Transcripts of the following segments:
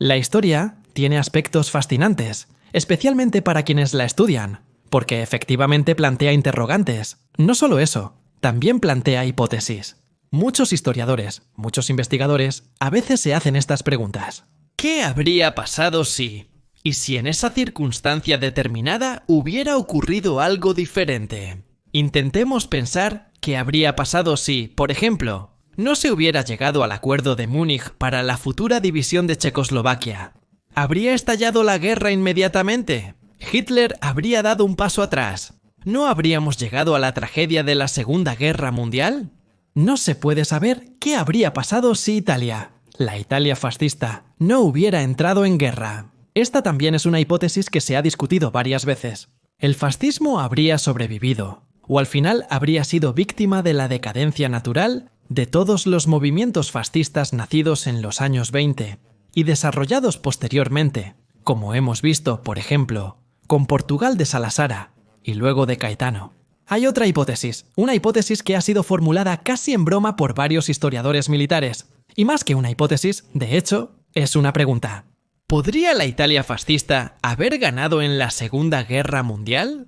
La historia tiene aspectos fascinantes, especialmente para quienes la estudian, porque efectivamente plantea interrogantes. No solo eso, también plantea hipótesis. Muchos historiadores, muchos investigadores, a veces se hacen estas preguntas. ¿Qué habría pasado si? ¿Y si en esa circunstancia determinada hubiera ocurrido algo diferente? Intentemos pensar qué habría pasado si, por ejemplo, no se hubiera llegado al Acuerdo de Múnich para la futura división de Checoslovaquia. ¿Habría estallado la guerra inmediatamente? ¿Hitler habría dado un paso atrás? ¿No habríamos llegado a la tragedia de la Segunda Guerra Mundial? No se puede saber qué habría pasado si Italia, la Italia fascista, no hubiera entrado en guerra. Esta también es una hipótesis que se ha discutido varias veces. ¿El fascismo habría sobrevivido? ¿O al final habría sido víctima de la decadencia natural de todos los movimientos fascistas nacidos en los años 20 y desarrollados posteriormente, como hemos visto, por ejemplo, con Portugal de Salasara y luego de Caetano? Hay otra hipótesis, una hipótesis que ha sido formulada casi en broma por varios historiadores militares. Y más que una hipótesis, de hecho, es una pregunta. ¿Podría la Italia fascista haber ganado en la Segunda Guerra Mundial?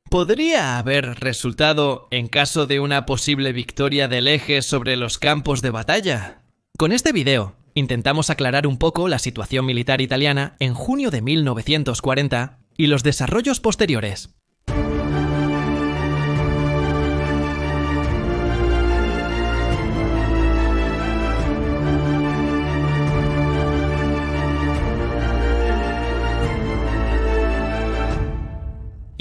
¿Podría haber resultado en caso de una posible victoria del Eje sobre los campos de batalla? Con este video intentamos aclarar un poco la situación militar italiana en junio de 1940 y los desarrollos posteriores.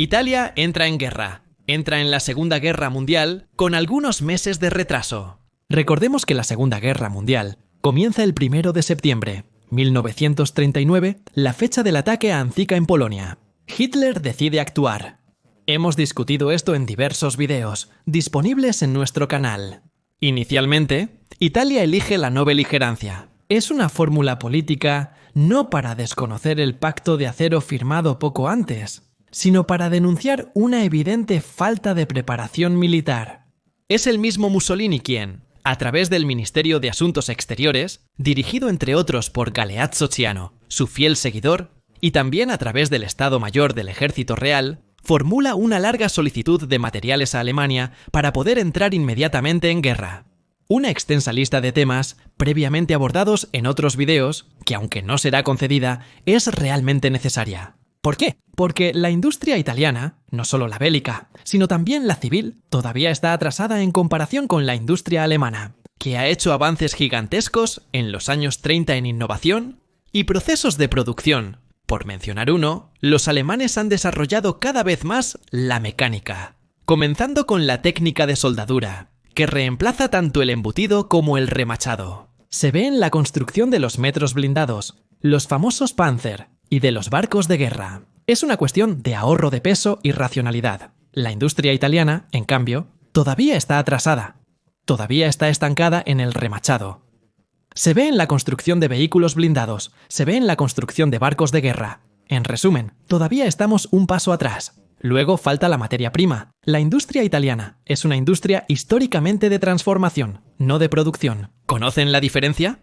Italia entra en guerra. Entra en la Segunda Guerra Mundial con algunos meses de retraso. Recordemos que la Segunda Guerra Mundial comienza el 1 de septiembre, 1939, la fecha del ataque a Anzica en Polonia. Hitler decide actuar. Hemos discutido esto en diversos videos, disponibles en nuestro canal. Inicialmente, Italia elige la no beligerancia. Es una fórmula política no para desconocer el pacto de acero firmado poco antes, sino para denunciar una evidente falta de preparación militar. Es el mismo Mussolini quien, a través del Ministerio de Asuntos Exteriores, dirigido entre otros por Galeazzo Ciano, su fiel seguidor, y también a través del Estado Mayor del Ejército Real, formula una larga solicitud de materiales a Alemania para poder entrar inmediatamente en guerra. Una extensa lista de temas, previamente abordados en otros videos, que aunque no será concedida, es realmente necesaria. ¿Por qué? Porque la industria italiana, no solo la bélica, sino también la civil, todavía está atrasada en comparación con la industria alemana, que ha hecho avances gigantescos en los años 30 en innovación y procesos de producción. Por mencionar uno, los alemanes han desarrollado cada vez más la mecánica, comenzando con la técnica de soldadura, que reemplaza tanto el embutido como el remachado. Se ve en la construcción de los metros blindados, los famosos Panzer, y de los barcos de guerra. Es una cuestión de ahorro de peso y racionalidad. La industria italiana, en cambio, todavía está atrasada. Todavía está estancada en el remachado. Se ve en la construcción de vehículos blindados, se ve en la construcción de barcos de guerra. En resumen, todavía estamos un paso atrás. Luego falta la materia prima. La industria italiana es una industria históricamente de transformación, no de producción. ¿Conocen la diferencia?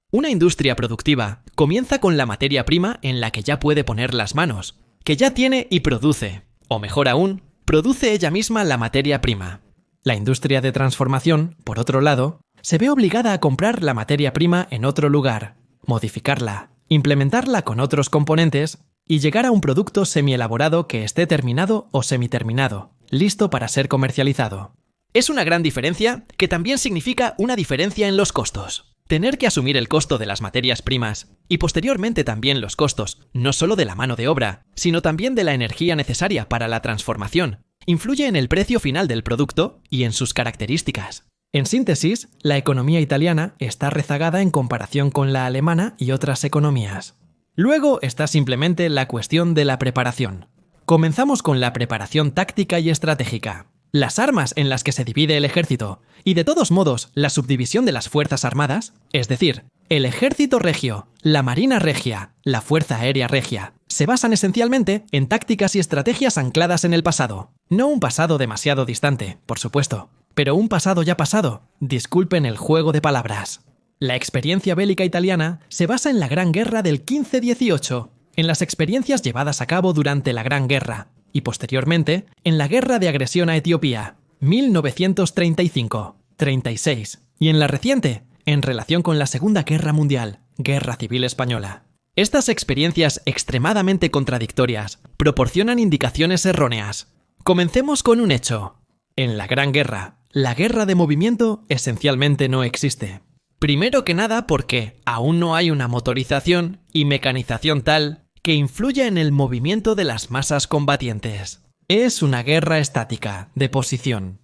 Una industria productiva comienza con la materia prima en la que ya puede poner las manos, que ya tiene y produce, o mejor aún, produce ella misma la materia prima. La industria de transformación, por otro lado, se ve obligada a comprar la materia prima en otro lugar, modificarla, implementarla con otros componentes y llegar a un producto semielaborado que esté terminado o semiterminado, listo para ser comercializado. Es una gran diferencia que también significa una diferencia en los costos. Tener que asumir el costo de las materias primas y posteriormente también los costos, no solo de la mano de obra, sino también de la energía necesaria para la transformación, influye en el precio final del producto y en sus características. En síntesis, la economía italiana está rezagada en comparación con la alemana y otras economías. Luego está simplemente la cuestión de la preparación. Comenzamos con la preparación táctica y estratégica. Las armas en las que se divide el ejército y de todos modos la subdivisión de las fuerzas armadas, es decir, el ejército regio, la marina regia, la fuerza aérea regia, se basan esencialmente en tácticas y estrategias ancladas en el pasado. No un pasado demasiado distante, por supuesto, pero un pasado ya pasado, disculpen el juego de palabras. La experiencia bélica italiana se basa en la Gran Guerra del 15-18, en las experiencias llevadas a cabo durante la Gran Guerra, y posteriormente en la Guerra de Agresión a Etiopía, 1935-36, y en la reciente, en relación con la Segunda Guerra Mundial, Guerra Civil Española. Estas experiencias extremadamente contradictorias proporcionan indicaciones erróneas. Comencemos con un hecho. En la Gran Guerra, la guerra de movimiento esencialmente no existe. Primero que nada porque aún no hay una motorización y mecanización tal que influya en el movimiento de las masas combatientes. Es una guerra estática, de posición.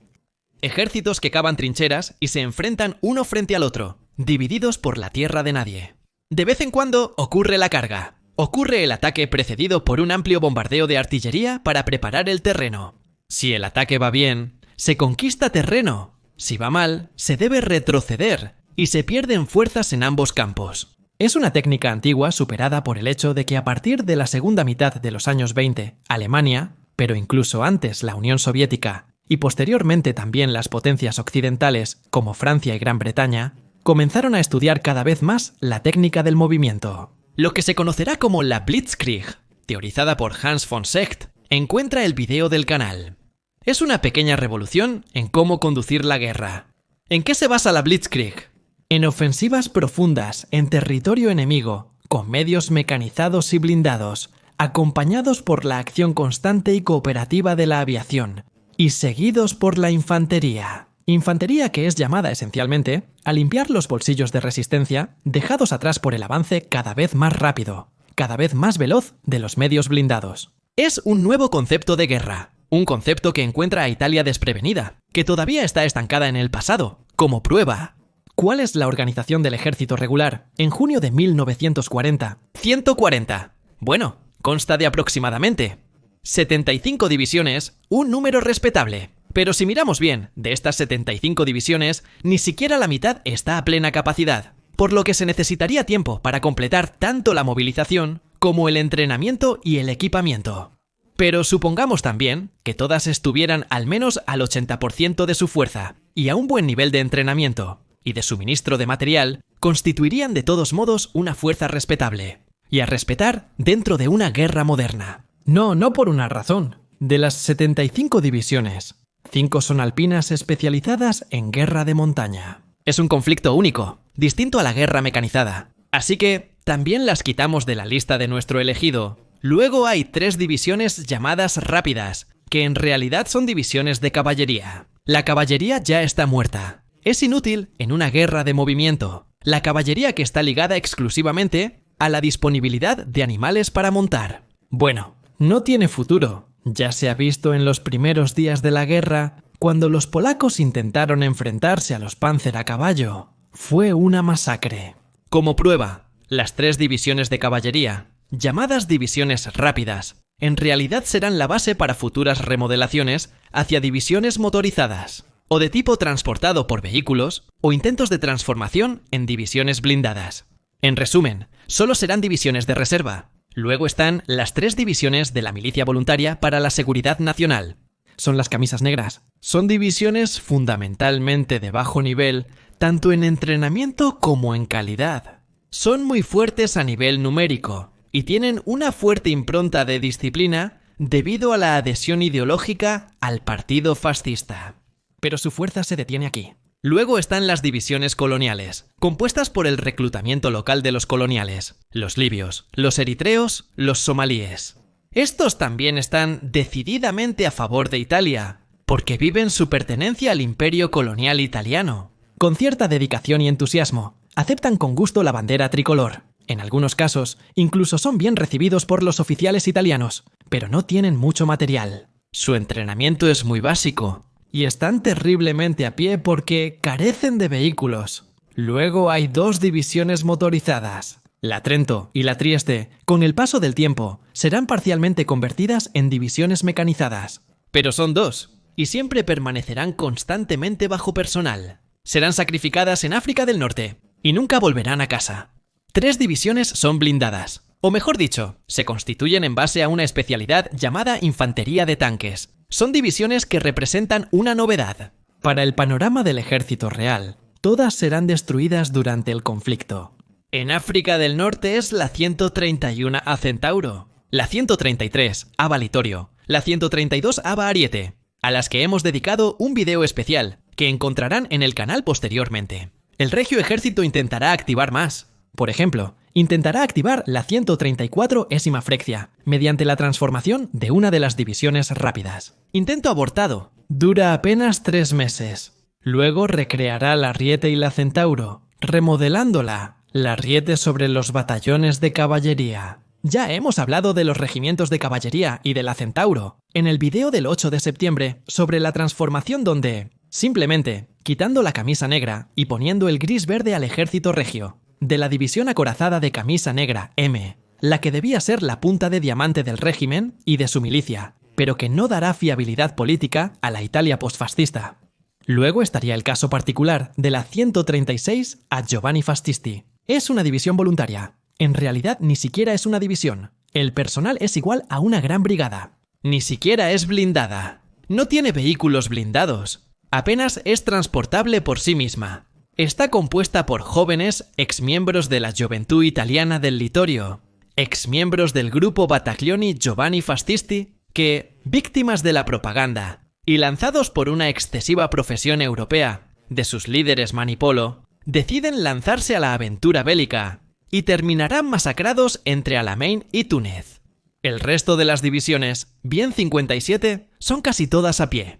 Ejércitos que cavan trincheras y se enfrentan uno frente al otro, divididos por la tierra de nadie. De vez en cuando ocurre la carga. Ocurre el ataque precedido por un amplio bombardeo de artillería para preparar el terreno. Si el ataque va bien, se conquista terreno. Si va mal, se debe retroceder y se pierden fuerzas en ambos campos. Es una técnica antigua superada por el hecho de que a partir de la segunda mitad de los años 20, Alemania, pero incluso antes la Unión Soviética y posteriormente también las potencias occidentales como Francia y Gran Bretaña, comenzaron a estudiar cada vez más la técnica del movimiento. Lo que se conocerá como la Blitzkrieg, teorizada por Hans von Seeckt, encuentra el video del canal. Es una pequeña revolución en cómo conducir la guerra. ¿En qué se basa la Blitzkrieg? En ofensivas profundas en territorio enemigo, con medios mecanizados y blindados, acompañados por la acción constante y cooperativa de la aviación, y seguidos por la infantería. Infantería que es llamada esencialmente a limpiar los bolsillos de resistencia dejados atrás por el avance cada vez más rápido, cada vez más veloz de los medios blindados. Es un nuevo concepto de guerra, un concepto que encuentra a Italia desprevenida, que todavía está estancada en el pasado, como prueba. ¿Cuál es la organización del ejército regular en junio de 1940? 140. Bueno, consta de aproximadamente 75 divisiones, un número respetable. Pero si miramos bien, de estas 75 divisiones, ni siquiera la mitad está a plena capacidad, por lo que se necesitaría tiempo para completar tanto la movilización como el entrenamiento y el equipamiento. Pero supongamos también que todas estuvieran al menos al 80% de su fuerza y a un buen nivel de entrenamiento y de suministro de material, constituirían de todos modos una fuerza respetable, y a respetar dentro de una guerra moderna. No por una razón. De las 75 divisiones, 5 son alpinas especializadas en guerra de montaña. Es un conflicto único, distinto a la guerra mecanizada. Así que también las quitamos de la lista de nuestro elegido. Luego hay 3 divisiones llamadas rápidas, que en realidad son divisiones de caballería. La caballería ya está muerta. Es inútil en una guerra de movimiento. La caballería que está ligada exclusivamente a la disponibilidad de animales para montar. Bueno, no tiene futuro. Ya se ha visto en los primeros días de la guerra, cuando los polacos intentaron enfrentarse a los Panzer a caballo. Fue una masacre. Como prueba, las 3 divisiones de caballería, llamadas divisiones rápidas, en realidad serán la base para futuras remodelaciones hacia divisiones motorizadas, o de tipo transportado por vehículos, o intentos de transformación en divisiones blindadas. En resumen, solo serán divisiones de reserva. Luego están las 3 divisiones de la milicia voluntaria para la seguridad nacional. Son las camisas negras. Son divisiones fundamentalmente de bajo nivel, tanto en entrenamiento como en calidad. Son muy fuertes a nivel numérico y tienen una fuerte impronta de disciplina debido a la adhesión ideológica al partido fascista. Pero su fuerza se detiene aquí. Luego están las divisiones coloniales, compuestas por el reclutamiento local de los coloniales, los libios, los eritreos, los somalíes. Estos también están decididamente a favor de Italia, porque viven su pertenencia al imperio colonial italiano. Con cierta dedicación y entusiasmo, aceptan con gusto la bandera tricolor. En algunos casos, incluso son bien recibidos por los oficiales italianos, pero no tienen mucho material. Su entrenamiento es muy básico, y están terriblemente a pie porque carecen de vehículos. Luego hay 2 divisiones motorizadas. La Trento y la Trieste, con el paso del tiempo, serán parcialmente convertidas en divisiones mecanizadas. Pero son 2, y siempre permanecerán constantemente bajo personal. Serán sacrificadas en África del Norte, y nunca volverán a casa. 3 divisiones son blindadas, o mejor dicho, se constituyen en base a una especialidad llamada infantería de tanques. Son divisiones que representan una novedad. Para el panorama del ejército real, Todas serán destruidas durante el conflicto. En África del Norte es la 131A Centauro, la 133 Aba Litorio, la 132 Aba Ariete, a las que hemos dedicado un video especial que encontrarán en el canal posteriormente. El Regio Ejército intentará activar más. Por ejemplo, intentará activar la 134 Ésima Frexia mediante la transformación de una de las divisiones rápidas. Intento abortado. Dura apenas 3 meses. Luego recreará la Ariete y la Centauro, remodelándola. La Ariete sobre los batallones de caballería. Ya hemos hablado de los regimientos de caballería y de la Centauro en el video del 8 de septiembre sobre la transformación donde, simplemente, quitando la camisa negra y poniendo el gris-verde al ejército regio, de la división acorazada de camisa negra M, la que debía ser la punta de diamante del régimen y de su milicia, pero que no dará fiabilidad política a la Italia postfascista. Luego estaría el caso particular de la 136 a Giovanni Fascisti. Es una división voluntaria. En realidad ni siquiera es una división. El personal es igual a una gran brigada. Ni siquiera es blindada. No tiene vehículos blindados. Apenas es transportable por sí misma. Está compuesta por jóvenes exmiembros de la Gioventù Italiana del Litorio, exmiembros del grupo Battaglioni Giovanni Fascisti que, víctimas de la propaganda y lanzados por una excesiva profesión europea de sus líderes manipolo, deciden lanzarse a la aventura bélica y terminarán masacrados entre Alamein y Túnez. El resto de las divisiones, bien 57, son casi todas a pie.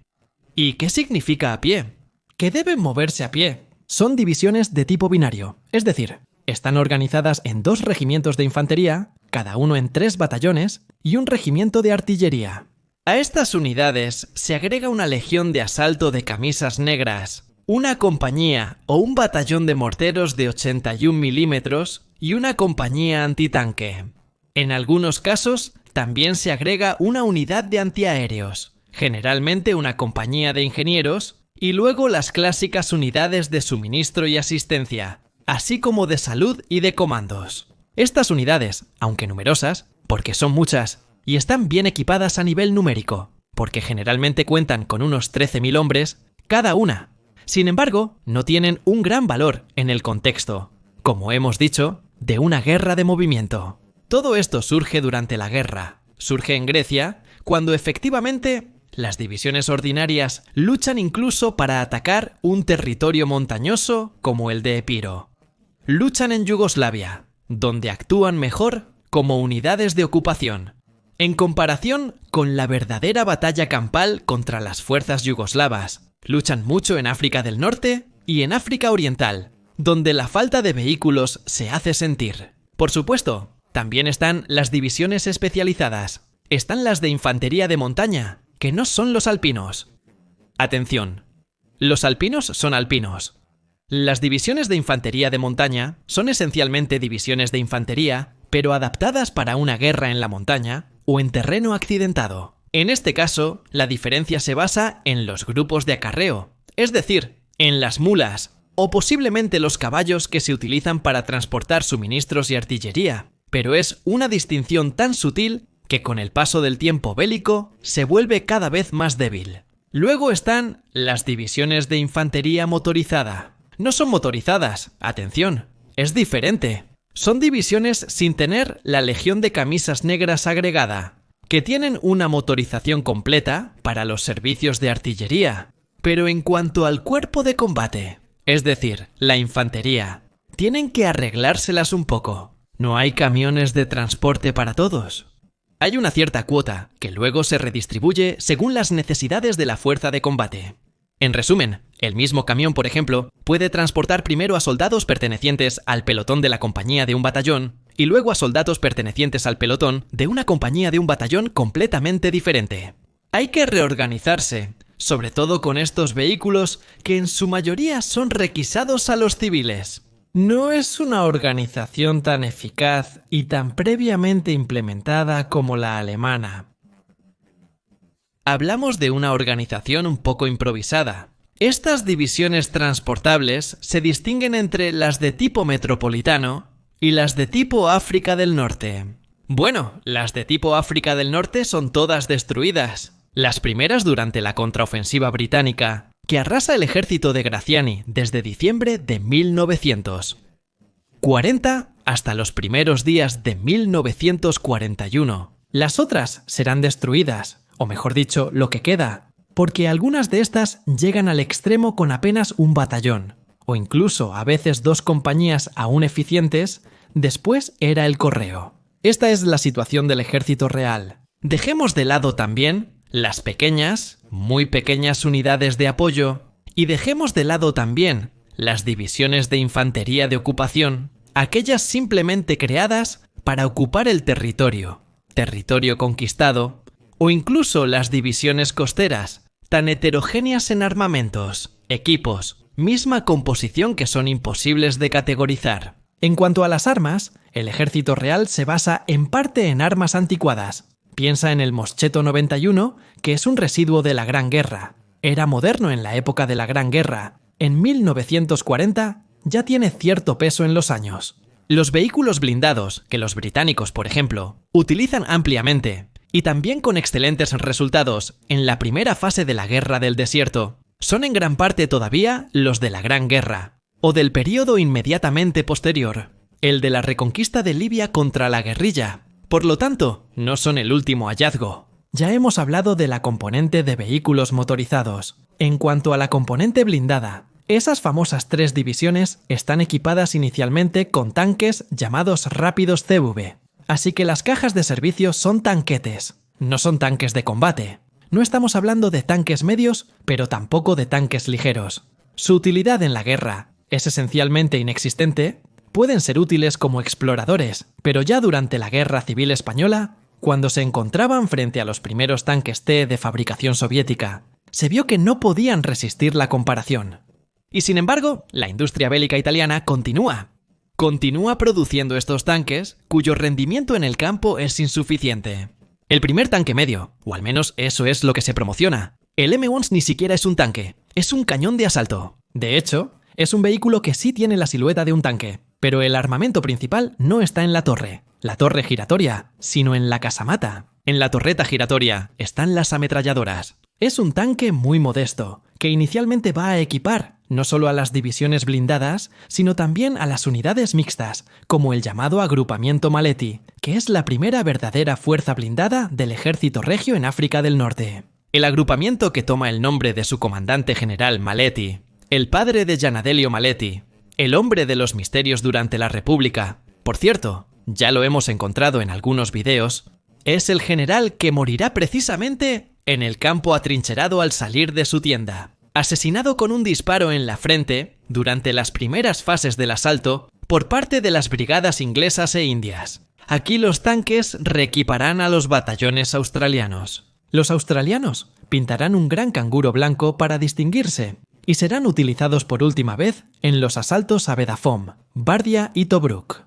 ¿Y qué significa a pie? Que deben moverse a pie. Son divisiones de tipo binario, es decir, están organizadas en 2 regimientos de infantería, cada uno en 3 batallones, y un regimiento de artillería. A estas unidades se agrega una legión de asalto de camisas negras, una compañía o un batallón de morteros de 81 milímetros y una compañía antitanque. En algunos casos, también se agrega una unidad de antiaéreos, generalmente una compañía de ingenieros, y luego las clásicas unidades de suministro y asistencia, así como de salud y de comandos. Estas unidades, aunque numerosas, porque son muchas, y están bien equipadas a nivel numérico, porque generalmente cuentan con unos 13.000 hombres cada una. Sin embargo, no tienen un gran valor en el contexto, como hemos dicho, de una guerra de movimiento. Todo esto surge durante la guerra. Surge en Grecia, cuando efectivamente las divisiones ordinarias luchan incluso para atacar un territorio montañoso como el de Epiro. Luchan en Yugoslavia, donde actúan mejor como unidades de ocupación, en comparación con la verdadera batalla campal contra las fuerzas yugoslavas. Luchan mucho en África del Norte y en África Oriental, donde la falta de vehículos se hace sentir. Por supuesto, también están las divisiones especializadas. Están las de infantería de montaña, que no son los alpinos. Atención, los alpinos son alpinos. Las divisiones de infantería de montaña son esencialmente divisiones de infantería, pero adaptadas para una guerra en la montaña o en terreno accidentado. En este caso, la diferencia se basa en los grupos de acarreo, es decir, en las mulas, o posiblemente los caballos que se utilizan para transportar suministros y artillería, pero es una distinción tan sutil que con el paso del tiempo bélico se vuelve cada vez más débil. Luego están las divisiones de infantería motorizada. No son motorizadas, atención, es diferente. Son divisiones sin tener la legión de camisas negras agregada, que tienen una motorización completa para los servicios de artillería. Pero en cuanto al cuerpo de combate, es decir, la infantería, tienen que arreglárselas un poco. No hay camiones de transporte para todos. Hay una cierta cuota, que luego se redistribuye según las necesidades de la fuerza de combate. En resumen, el mismo camión, por ejemplo, puede transportar primero a soldados pertenecientes al pelotón de la compañía de un batallón y luego a soldados pertenecientes al pelotón de una compañía de un batallón completamente diferente. Hay que reorganizarse, sobre todo con estos vehículos que en su mayoría son requisados a los civiles. No es una organización tan eficaz y tan previamente implementada como la alemana. Hablamos de una organización un poco improvisada. Estas divisiones transportables se distinguen entre las de tipo metropolitano y las de tipo África del Norte. Bueno, las de tipo África del Norte son todas destruidas. Las primeras durante la contraofensiva británica que arrasa el ejército de Graziani desde diciembre de 1900. 40 hasta los primeros días de 1941. Las otras serán destruidas, o mejor dicho, lo que queda, porque algunas de estas llegan al extremo con apenas un batallón, o incluso a veces 2 compañías aún eficientes. Después era el correo. Esta es la situación del ejército real. Dejemos de lado también las pequeñas, muy pequeñas unidades de apoyo, y dejemos de lado también las divisiones de infantería de ocupación, aquellas simplemente creadas para ocupar el territorio conquistado, o incluso las divisiones costeras, tan heterogéneas en armamentos, equipos, misma composición que son imposibles de categorizar. En cuanto a las armas, el ejército real se basa en parte en armas anticuadas. Piensa en el Moscheto 91, que es un residuo de la Gran Guerra. Era moderno en la época de la Gran Guerra. En 1940 ya tiene cierto peso en los años. Los vehículos blindados, que los británicos, por ejemplo, utilizan ampliamente, y también con excelentes resultados en la primera fase de la Guerra del Desierto, son en gran parte todavía los de la Gran Guerra, o del período inmediatamente posterior, el de la reconquista de Libia contra la guerrilla. Por lo tanto, no son el último hallazgo. Ya hemos hablado de la componente de vehículos motorizados. En cuanto a la componente blindada, esas famosas 3 divisiones están equipadas inicialmente con tanques llamados rápidos CV. Así que las cajas de servicio son tanquetes, no son tanques de combate. No estamos hablando de tanques medios, pero tampoco de tanques ligeros. Su utilidad en la guerra es esencialmente inexistente. Pueden ser útiles como exploradores, pero ya durante la Guerra Civil Española, cuando se encontraban frente a los primeros tanques T de fabricación soviética, se vio que no podían resistir la comparación. Y sin embargo, la industria bélica italiana continúa produciendo estos tanques cuyo rendimiento en el campo es insuficiente. El primer tanque medio, o al menos eso es lo que se promociona. El M11 ni siquiera es un tanque, es un cañón de asalto. De hecho, es un vehículo que sí tiene la silueta de un tanque, pero el armamento principal no está en la torre giratoria, sino en la casamata. En la torreta giratoria están las ametralladoras. Es un tanque muy modesto, que inicialmente va a equipar no solo a las divisiones blindadas, sino también a las unidades mixtas, como el llamado agrupamiento Maletti, que es la primera verdadera fuerza blindada del ejército regio en África del Norte. El agrupamiento, que toma el nombre de su comandante general Maletti, el padre de Gianadelio Maletti, el hombre de los misterios durante la República. Por cierto, ya lo hemos encontrado en algunos videos, es el general que morirá precisamente en el campo atrincherado al salir de su tienda, asesinado con un disparo en la frente durante las primeras fases del asalto por parte de las brigadas inglesas e indias. Aquí los tanques reequiparán a los batallones australianos. Los australianos pintarán un gran canguro blanco para distinguirse y serán utilizados por última vez en los asaltos a Bedafom, Bardia y Tobruk.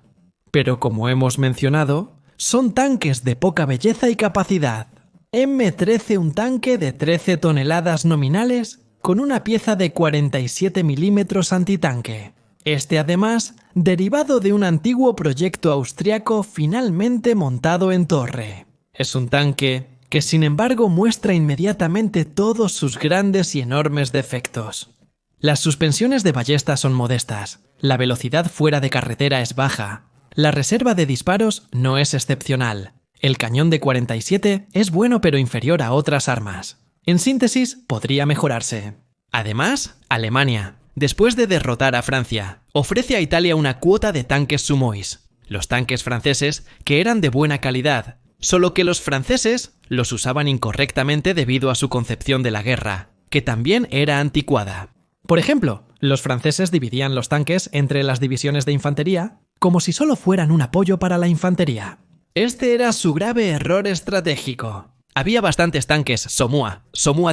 Pero como hemos mencionado, son tanques de poca belleza y capacidad. M13, un tanque de 13 toneladas nominales con una pieza de 47 milímetros antitanque. Este además, derivado de un antiguo proyecto austriaco finalmente montado en torre. Es un tanque que sin embargo muestra inmediatamente todos sus grandes y enormes defectos. Las suspensiones de ballesta son modestas, la velocidad fuera de carretera es baja, la reserva de disparos no es excepcional, el cañón de 47 es bueno pero inferior a otras armas. En síntesis, podría mejorarse. Además, Alemania, después de derrotar a Francia, ofrece a Italia una cuota de tanques Sumois, los tanques franceses que eran de buena calidad, solo que los franceses los usaban incorrectamente debido a su concepción de la guerra, que también era anticuada. Por ejemplo, los franceses dividían los tanques entre las divisiones de infantería como si solo fueran un apoyo para la infantería. Este era su grave error estratégico. Había bastantes tanques Somua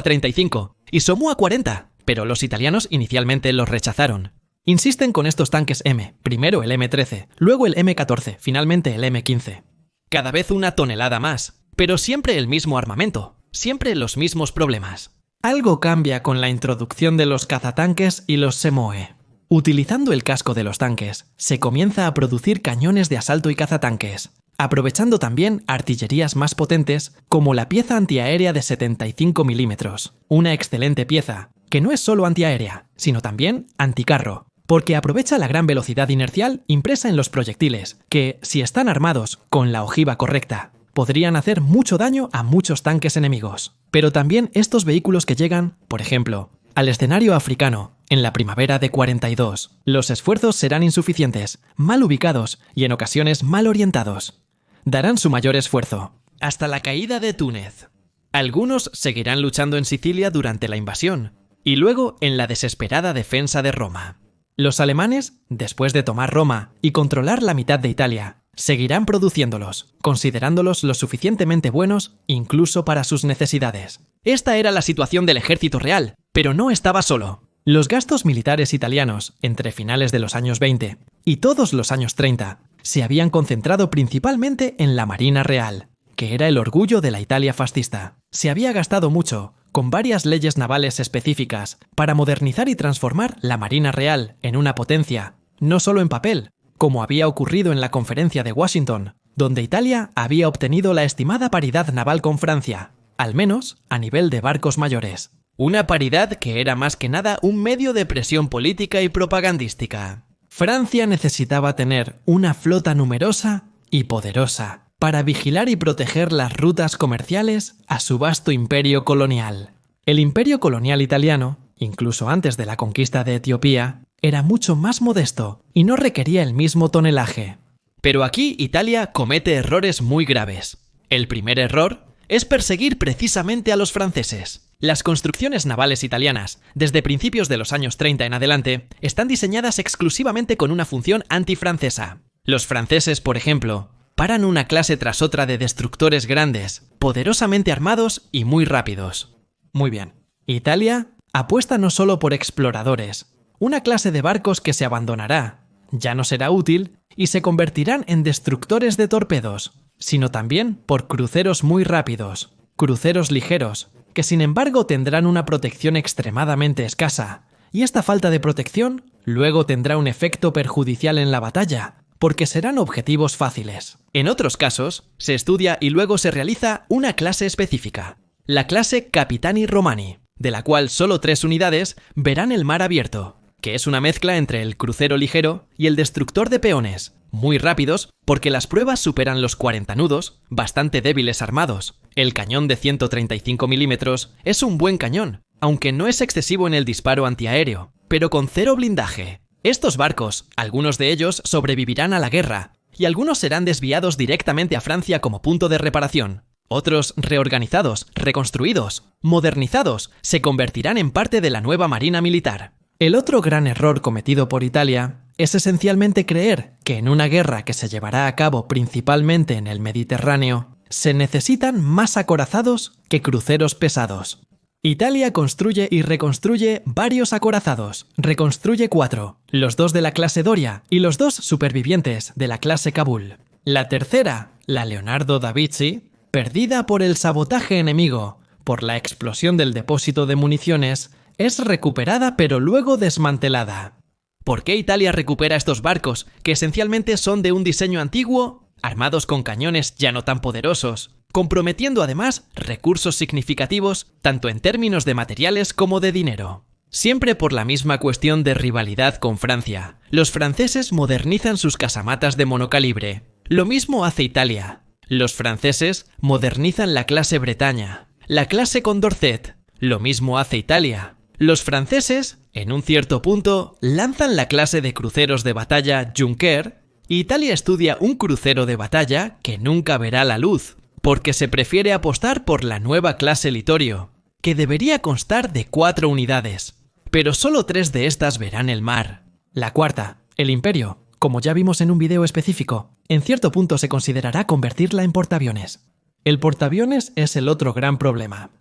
35 y Somua 40, pero los italianos inicialmente los rechazaron. Insisten con estos tanques M, primero el M13, luego el M14, finalmente el M15. Cada vez una tonelada más, pero siempre el mismo armamento, siempre los mismos problemas. Algo cambia con la introducción de los cazatanques y los Semoe. Utilizando el casco de los tanques, se comienza a producir cañones de asalto y cazatanques, aprovechando también artillerías más potentes como la pieza antiaérea de 75 milímetros, una excelente pieza, que no es solo antiaérea, sino también anticarro, porque aprovecha la gran velocidad inercial impresa en los proyectiles, que, si están armados con la ojiva correcta, podrían hacer mucho daño a muchos tanques enemigos. Pero también estos vehículos que llegan, por ejemplo, al escenario africano, en la primavera de 42, los esfuerzos serán insuficientes, mal ubicados y en ocasiones mal orientados. Darán su mayor esfuerzo, hasta la caída de Túnez. Algunos seguirán luchando en Sicilia durante la invasión, y luego en la desesperada defensa de Roma. Los alemanes, después de tomar Roma y controlar la mitad de Italia, seguirán produciéndolos, considerándolos lo suficientemente buenos incluso para sus necesidades. Esta era la situación del ejército real, pero no estaba solo. Los gastos militares italianos entre finales de los años 20 y todos los años 30 se habían concentrado principalmente en la Marina Real, que era el orgullo de la Italia fascista. Se había gastado mucho, con varias leyes navales específicas, para modernizar y transformar la Marina Real en una potencia, no solo en papel, como había ocurrido en la Conferencia de Washington, donde Italia había obtenido la estimada paridad naval con Francia, al menos a nivel de barcos mayores. Una paridad que era más que nada un medio de presión política y propagandística. Francia necesitaba tener una flota numerosa y poderosa para vigilar y proteger las rutas comerciales a su vasto imperio colonial. El imperio colonial italiano, incluso antes de la conquista de Etiopía, era mucho más modesto y no requería el mismo tonelaje. Pero aquí Italia comete errores muy graves. El primer error es perseguir precisamente a los franceses. Las construcciones navales italianas, desde principios de los años 30 en adelante, están diseñadas exclusivamente con una función antifrancesa. Los franceses, por ejemplo, paran una clase tras otra de destructores grandes, poderosamente armados y muy rápidos. Muy bien. Italia apuesta no solo por exploradores, una clase de barcos que se abandonará, ya no será útil y se convertirán en destructores de torpedos, sino también por cruceros muy rápidos, cruceros ligeros, que sin embargo tendrán una protección extremadamente escasa, y esta falta de protección luego tendrá un efecto perjudicial en la batalla, porque serán objetivos fáciles. En otros casos, se estudia y luego se realiza una clase específica, la clase Capitani Romani, de la cual solo 3 unidades verán el mar abierto, que es una mezcla entre el crucero ligero y el destructor de peones, muy rápidos porque las pruebas superan los 40 nudos, bastante débiles armados. El cañón de 135 milímetros es un buen cañón, aunque no es excesivo en el disparo antiaéreo, pero con 0 blindaje. Estos barcos, algunos de ellos sobrevivirán a la guerra, y algunos serán desviados directamente a Francia como punto de reparación. Otros, reorganizados, reconstruidos, modernizados, se convertirán en parte de la nueva marina militar. El otro gran error cometido por Italia es esencialmente creer que en una guerra que se llevará a cabo principalmente en el Mediterráneo, se necesitan más acorazados que cruceros pesados. Italia construye y reconstruye varios acorazados. Reconstruye 4, los 2 de la clase Doria y los 2 supervivientes de la clase Kabul. La tercera, la Leonardo da Vinci, perdida por el sabotaje enemigo, por la explosión del depósito de municiones, es recuperada pero luego desmantelada. ¿Por qué Italia recupera estos barcos, que esencialmente son de un diseño antiguo, armados con cañones ya no tan poderosos, comprometiendo además recursos significativos tanto en términos de materiales como de dinero? Siempre por la misma cuestión de rivalidad con Francia. Los franceses modernizan sus casamatas de monocalibre. Lo mismo hace Italia. Los franceses modernizan la clase Bretaña, la clase Condorcet. Lo mismo hace Italia. Los franceses, en un cierto punto, lanzan la clase de cruceros de batalla Junker, y Italia estudia un crucero de batalla que nunca verá la luz, porque se prefiere apostar por la nueva clase Littorio, que debería constar de 4 unidades, pero solo 3 de estas verán el mar. La cuarta, el Imperio, como ya vimos en un video específico, en cierto punto se considerará convertirla en portaaviones. El portaaviones es el otro gran problema.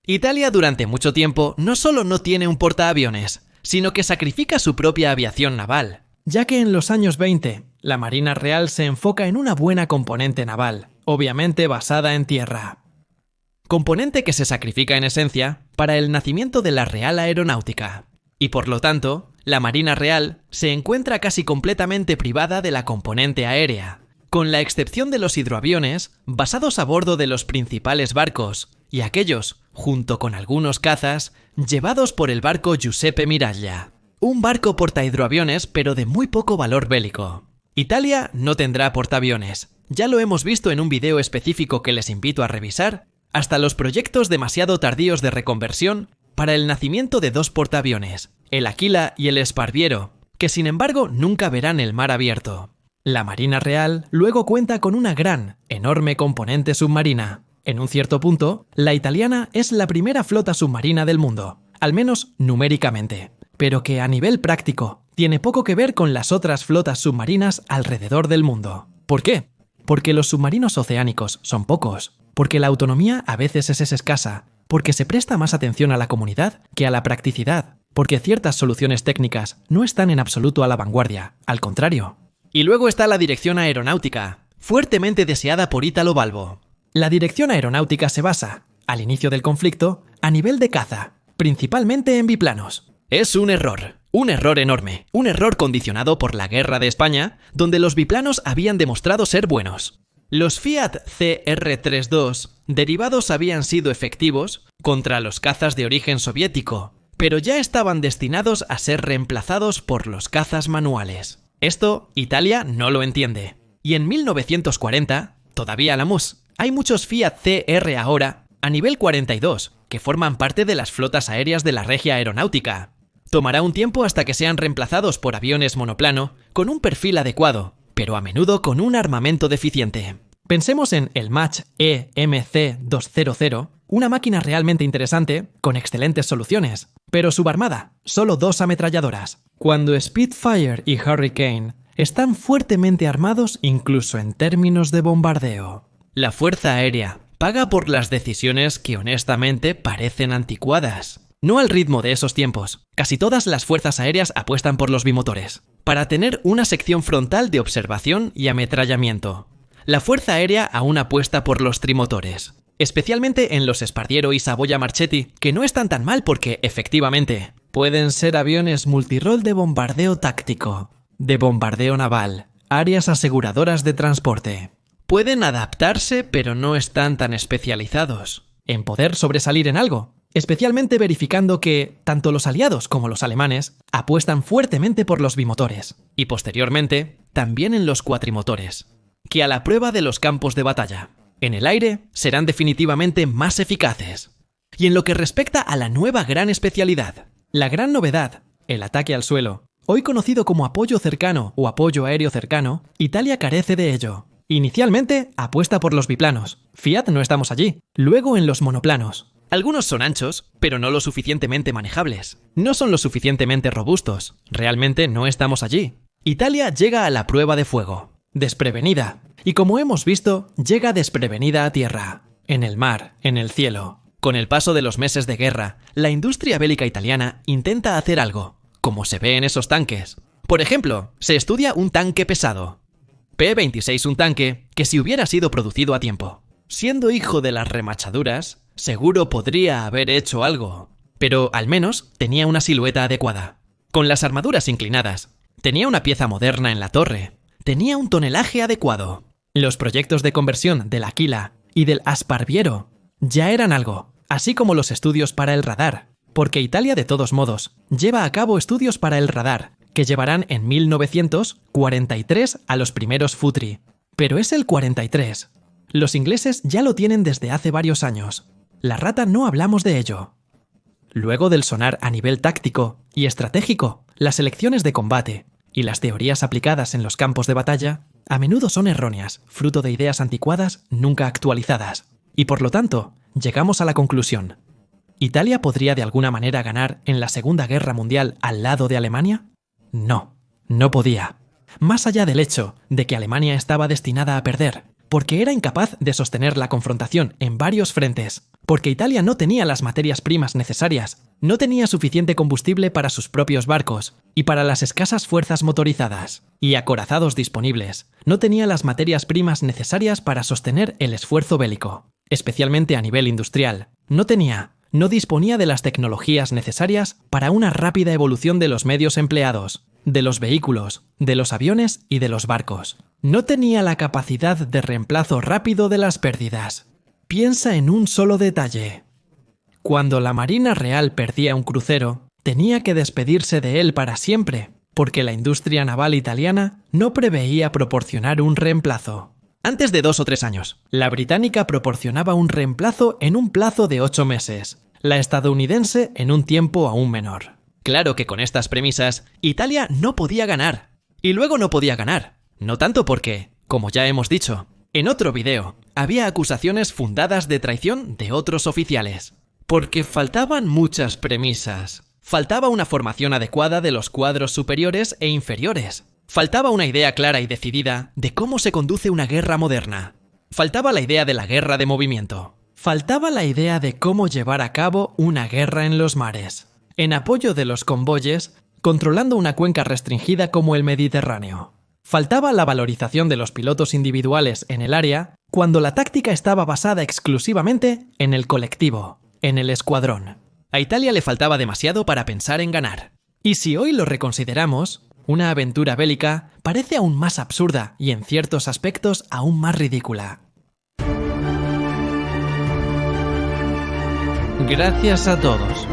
Italia durante mucho tiempo no solo no tiene un portaaviones, sino que sacrifica su propia aviación naval, ya que en los años 20 la Marina Real se enfoca en una buena componente naval, obviamente basada en tierra. Componente que se sacrifica en esencia para el nacimiento de la Real Aeronáutica, y por lo tanto, la Marina Real se encuentra casi completamente privada de la componente aérea, con la excepción de los hidroaviones basados a bordo de los principales barcos y aquellos junto con algunos cazas, llevados por el barco Giuseppe Miraglia. Un barco portahidroaviones, pero de muy poco valor bélico. Italia no tendrá portaaviones. Ya lo hemos visto en un video específico que les invito a revisar, hasta los proyectos demasiado tardíos de reconversión para el nacimiento de dos portaaviones, el Aquila y el Sparviero, que sin embargo nunca verán el mar abierto. La Marina Real luego cuenta con una gran, enorme componente submarina. En un cierto punto, la italiana es la primera flota submarina del mundo, al menos numéricamente, pero que a nivel práctico tiene poco que ver con las otras flotas submarinas alrededor del mundo. ¿Por qué? Porque los submarinos oceánicos son pocos, porque la autonomía a veces es escasa, porque se presta más atención a la comunidad que a la practicidad, porque ciertas soluciones técnicas no están en absoluto a la vanguardia, al contrario. Y luego está la dirección aeronáutica, fuertemente deseada por Italo Balbo. La dirección aeronáutica se basa, al inicio del conflicto, a nivel de caza, principalmente en biplanos. Es un error enorme, un error condicionado por la Guerra de España, donde los biplanos habían demostrado ser buenos. Los Fiat CR-32 derivados habían sido efectivos contra los cazas de origen soviético, pero ya estaban destinados a ser reemplazados por los cazas manuales. Esto Italia no lo entiende. Y en 1940, todavía la MUS, hay muchos Fiat CR ahora, a nivel 42, que forman parte de las flotas aéreas de la Regia Aeronáutica. Tomará un tiempo hasta que sean reemplazados por aviones monoplano con un perfil adecuado, pero a menudo con un armamento deficiente. Pensemos en el Mach EMC-200, una máquina realmente interesante, con excelentes soluciones, pero subarmada, solo 2 ametralladoras, cuando Spitfire y Hurricane están fuertemente armados incluso en términos de bombardeo. La Fuerza Aérea paga por las decisiones que honestamente parecen anticuadas. No al ritmo de esos tiempos. Casi todas las fuerzas aéreas apuestan por los bimotores, para tener una sección frontal de observación y ametrallamiento. La Fuerza Aérea aún apuesta por los trimotores, especialmente en los Sparviero y Savoia Marchetti, que no están tan mal porque, efectivamente, pueden ser aviones multirol de bombardeo táctico, de bombardeo naval, áreas aseguradoras de transporte. Pueden adaptarse, pero no están tan especializados en poder sobresalir en algo, especialmente verificando que tanto los aliados como los alemanes apuestan fuertemente por los bimotores, y posteriormente también en los cuatrimotores, que a la prueba de los campos de batalla, en el aire serán definitivamente más eficaces. Y en lo que respecta a la nueva gran especialidad, la gran novedad, el ataque al suelo, hoy conocido como apoyo cercano o apoyo aéreo cercano, Italia carece de ello. Inicialmente apuesta por los biplanos, Fiat no estamos allí, luego en los monoplanos. Algunos son anchos, pero no lo suficientemente manejables. No son lo suficientemente robustos. Realmente no estamos allí. Italia llega a la prueba de fuego, desprevenida. Y como hemos visto, llega desprevenida a tierra, en el mar, en el cielo. Con el paso de los meses de guerra, la industria bélica italiana intenta hacer algo, como se ve en esos tanques. Por ejemplo, se estudia un tanque pesado. P-26, un tanque que si hubiera sido producido a tiempo, siendo hijo de las remachaduras, seguro podría haber hecho algo, pero al menos tenía una silueta adecuada. Con las armaduras inclinadas, tenía una pieza moderna en la torre, tenía un tonelaje adecuado. Los proyectos de conversión del Aquila y del Sparviero ya eran algo, así como los estudios para el radar, porque Italia de todos modos lleva a cabo estudios para el radar, que llevarán en 1943 a los primeros Futri. Pero es el 43. Los ingleses ya lo tienen desde hace varios años. La rata no hablamos de ello. Luego del sonar a nivel táctico y estratégico, las elecciones de combate y las teorías aplicadas en los campos de batalla a menudo son erróneas, fruto de ideas anticuadas nunca actualizadas. Y por lo tanto, llegamos a la conclusión. ¿Italia podría de alguna manera ganar en la Segunda Guerra Mundial al lado de Alemania? No, no podía. Más allá del hecho de que Alemania estaba destinada a perder, porque era incapaz de sostener la confrontación en varios frentes, porque Italia no tenía las materias primas necesarias, no tenía suficiente combustible para sus propios barcos y para las escasas fuerzas motorizadas y acorazados disponibles, no tenía las materias primas necesarias para sostener el esfuerzo bélico, especialmente a nivel industrial. No disponía de las tecnologías necesarias para una rápida evolución de los medios empleados, de los vehículos, de los aviones y de los barcos. No tenía la capacidad de reemplazo rápido de las pérdidas. Piensa en un solo detalle. Cuando la Marina Real perdía un crucero, tenía que despedirse de él para siempre, porque la industria naval italiana no preveía proporcionar un reemplazo. Antes de 2 o 3 años, la británica proporcionaba un reemplazo en un plazo de 8 meses, la estadounidense en un tiempo aún menor. Claro que con estas premisas, Italia no podía ganar. Y luego no podía ganar. No tanto porque, como ya hemos dicho, en otro video, había acusaciones fundadas de traición de otros oficiales. Porque faltaban muchas premisas. Faltaba una formación adecuada de los cuadros superiores e inferiores. Faltaba una idea clara y decidida de cómo se conduce una guerra moderna. Faltaba la idea de la guerra de movimiento. Faltaba la idea de cómo llevar a cabo una guerra en los mares, en apoyo de los convoyes, controlando una cuenca restringida como el Mediterráneo. Faltaba la valorización de los pilotos individuales en el área, cuando la táctica estaba basada exclusivamente en el colectivo, en el escuadrón. A Italia le faltaba demasiado para pensar en ganar. Y si hoy lo reconsideramos, una aventura bélica parece aún más absurda y en ciertos aspectos aún más ridícula. Gracias a todos.